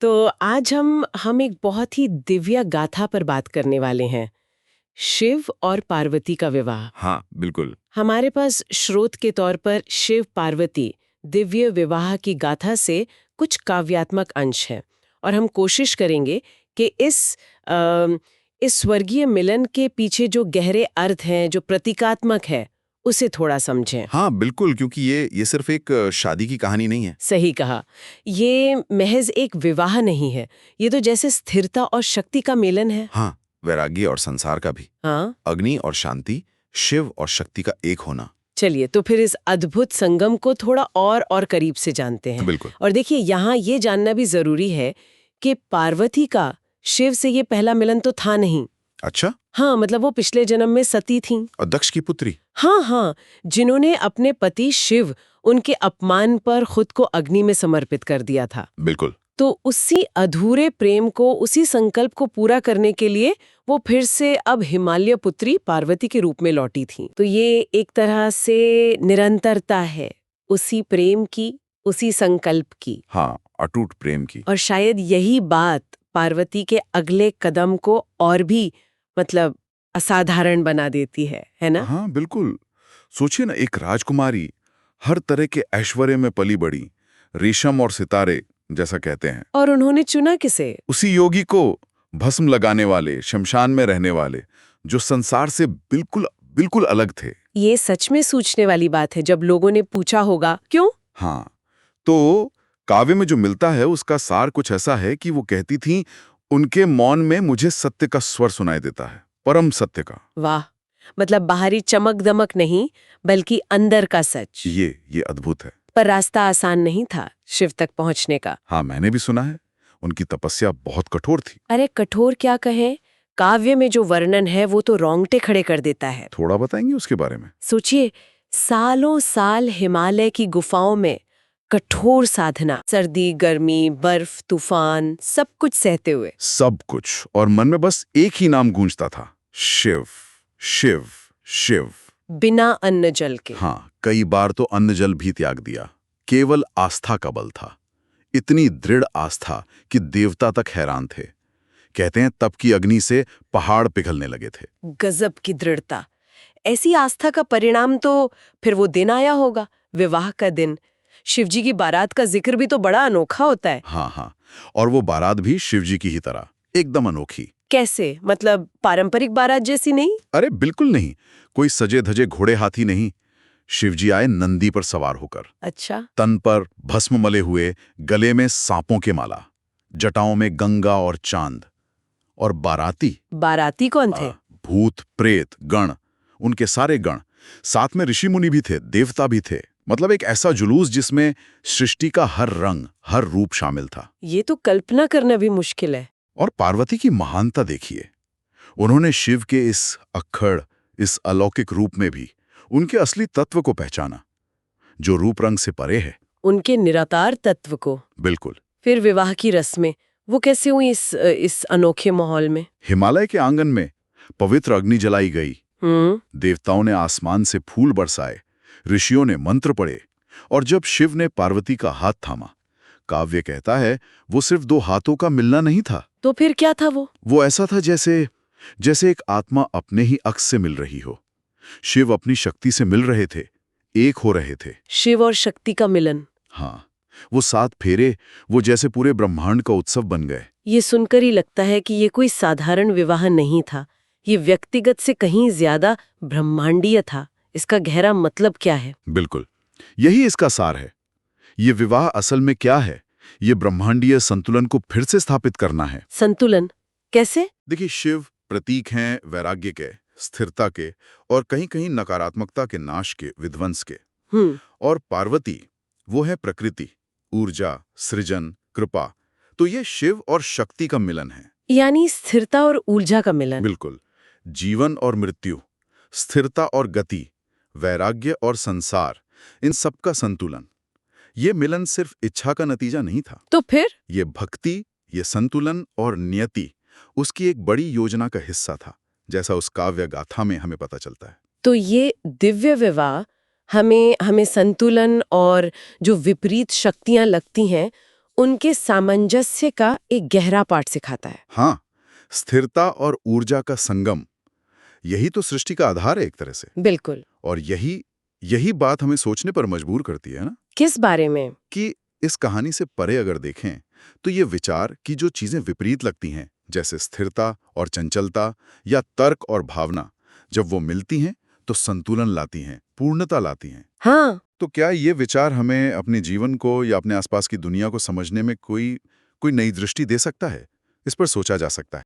तो आज हम एक बहुत ही दिव्य गाथा पर बात करने वाले हैं। शिव और पार्वती का विवाह। हाँ, बिल्कुल। हमारे पास स्रोत के तौर पर शिव पार्वती दिव्य विवाह की गाथा से कुछ काव्यात्मक अंश है और हम कोशिश करेंगे कि इस स्वर्गीय मिलन के पीछे जो गहरे अर्थ हैं, जो प्रतीकात्मक है, उसे थोड़ा समझें। हाँ, बिल्कुल, क्योंकि ये सिर्फ एक शादी की कहानी नहीं है। सही कहा। ये महज एक विवाह नहीं है, ये तो जैसे स्थिरता और शक्ति का मिलन है। हाँ, वैराग्य और संसार का भी। हाँ, अग्नि और शांति, शिव और शक्ति का एक होना। चलिए तो फिर इस अद्भुत संगम को थोड़ा और करीब से जानते हैं। बिल्कुल। और देखिए, यहाँ ये जानना भी जरूरी है कि पार्वती का शिव से ये पहला मिलन तो था नहीं। अच्छा, हाँ, मतलब वो पिछले जन्म में सती थीं। और दक्ष की पुत्री। हाँ, जिन्होंने अपने पति शिव उनके अपमान पर खुद को अग्नि में समर्पित कर दिया था। बिल्कुल। तो उसी अधूरे प्रेम को, उसी संकल्प को पूरा करने के लिए वो फिर से अब हिमालय पुत्री पार्वती के रूप में लौटी थीं। तो ये एक तरह से निरंतरता है उसी प्रेम की, उसी संकल्प की। हाँ, अटूट प्रेम की। और शायद यही बात पार्वती के अगले कदम को और भी मतलब असाधारण बना देती है ना? हाँ, बिल्कुल। सोचिए ना, एक राजकुमारी, हर तरह के ऐश्वर्य में पली बड़ी, रेशम और सितारे जैसा कहते हैं। और उन्होंने चुना किसे? उसी योगी को, भस्म लगाने वाले, शमशान में रहने वाले, जो संसार से बिल्कुल बिल्कुल अलग थे। ये सच में सोचने वाली बात है जब लोगों ने पूछा होगा क्यों? हाँ, तो काव्य में जो मिलता है उसका सार कुछ ऐसा है कि वो कहती थीं, उनके मौन में मुझे सत्य का स्वर सुनाई देता है, परम सत्य का। वाह, मतलब बाहरी चमक दमक नहीं, बल्कि अंदर का सच। ये अद्भुत है। पर रास्ता आसान नहीं था शिव तक पहुंचने का। हाँ, मैंने भी सुना है, उनकी तपस्या बहुत कठोर थी। अरे कठोर क्या कहें, काव्य में जो वर्णन है वो तो रोंगटे खड़े कर देता है। थोड़ा बताएंगे उसके बारे में? सोचिए, सालों साल हिमालय की गुफाओं में कठोर साधना, सर्दी, गर्मी, बर्फ, तूफान, सब कुछ सहते हुए। सब कुछ, और मन में बस एक ही नाम गूंजता था, शिव, शिव, शिव। बिना अन्न जल के। हाँ, कई बार तो अन्न जल भी त्याग दिया, केवल आस्था का बल था। इतनी दृढ़ आस्था कि देवता तक हैरान थे। कहते हैं तप की अग्नि से पहाड़ पिघलने लगे थे। गजब की दृढ़ता। ऐसी आस्था का परिणाम तो फिर वो दिन आया होगा, विवाह का दिन। शिवजी की बारात का जिक्र भी तो बड़ा अनोखा होता है। हाँ, और वो बारात भी शिवजी की ही तरह, एकदम अनोखी। कैसे? मतलब पारंपरिक बारात जैसी नहीं? अरे बिल्कुल नहीं, कोई सजे धजे घोड़े हाथी नहीं। शिवजी आए नंदी पर सवार होकर। अच्छा। तन पर भस्म मले हुए, गले में सांपों के माला, जटाओं में गंगा और चांद। और बाराती कौन थे? भूत प्रेत गण, उनके सारे गण। साथ में ऋषि मुनि भी थे, देवता भी थे। मतलब एक ऐसा जुलूस जिसमें सृष्टि का हर रंग, हर रूप शामिल था। ये तो कल्पना करना भी मुश्किल है। और पार्वती की महानता देखिए, उन्होंने शिव के इस अक्खड़, इस अलौकिक रूप में भी उनके असली तत्व को पहचाना, जो रूप रंग से परे है। उनके निराकार तत्व को। बिल्कुल। फिर विवाह की रस्में वो कैसे हुई इस अनोखे माहौल में? हिमालय के आंगन में पवित्र अग्नि जलाई गई, देवताओं ने आसमान से फूल बरसाए, ऋषियों ने मंत्र पढ़े, और जब शिव ने पार्वती का हाथ थामा, काव्य कहता है वो सिर्फ दो हाथों का मिलना नहीं था। तो फिर क्या था वो? वो ऐसा था जैसे एक आत्मा अपने ही अक्स से मिल रही हो। शिव अपनी शक्ति से मिल रहे थे, एक हो रहे थे। शिव और शक्ति का मिलन। हाँ, वो 7 फेरे, वो जैसे पूरे ब्रह्मांड का उत्सव बन गए। ये सुनकर ही लगता है कि ये कोई साधारण विवाह नहीं था, ये व्यक्तिगत से कहीं ज्यादा ब्रह्मांडीय था। इसका गहरा मतलब क्या है? बिल्कुल, यही इसका सार है। ये विवाह असल में क्या है? ये ब्रह्मांडीय संतुलन को फिर से स्थापित करना है। संतुलन कैसे? देखिए, शिव प्रतीक हैं वैराग्य के, स्थिरता के, और कहीं-कहीं नकारात्मकता के नाश के, विध्वंस के। और पार्वती, वो है प्रकृति, ऊर्जा, सृजन, कृपा। तो ये शिव और शक्ति का मिलन है। यानी स्थिरता और ऊर्जा का मिलन। बिल्कुल। जीवन और मृत्यु, स्थिरता और गति, वैराग्य और संसार, इन सब का संतुलन। ये मिलन सिर्फ इच्छा का नतीजा नहीं था। तो फिर? ये भक्ति, ये संतुलन और नियति, उसकी एक बड़ी योजना का हिस्सा था, जैसा उस काव्य गाथा में हमें पता चलता है। तो ये दिव्य विवाह हमें संतुलन और जो विपरीत शक्तियां लगती हैं उनके सामंजस्य का एक गहरा पाठ सिखाता है। हाँ, स्थिरता और ऊर्जा का संगम, यही तो सृष्टि का आधार है एक तरह से। बिल्कुल। और यही यही बात हमें सोचने पर मजबूर करती है ना, किस बारे में? कि इस कहानी से परे अगर देखें तो ये विचार कि जो चीजें विपरीत लगती हैं, जैसे स्थिरता और चंचलता या तर्क और भावना, जब वो मिलती हैं तो संतुलन लाती हैं, पूर्णता लाती हैं। हाँ। तो क्या ये विचार हमें अपने जीवन को या अपने आसपास की दुनिया को समझने में कोई कोई नई दृष्टि दे सकता है? इस पर सोचा जा सकता है।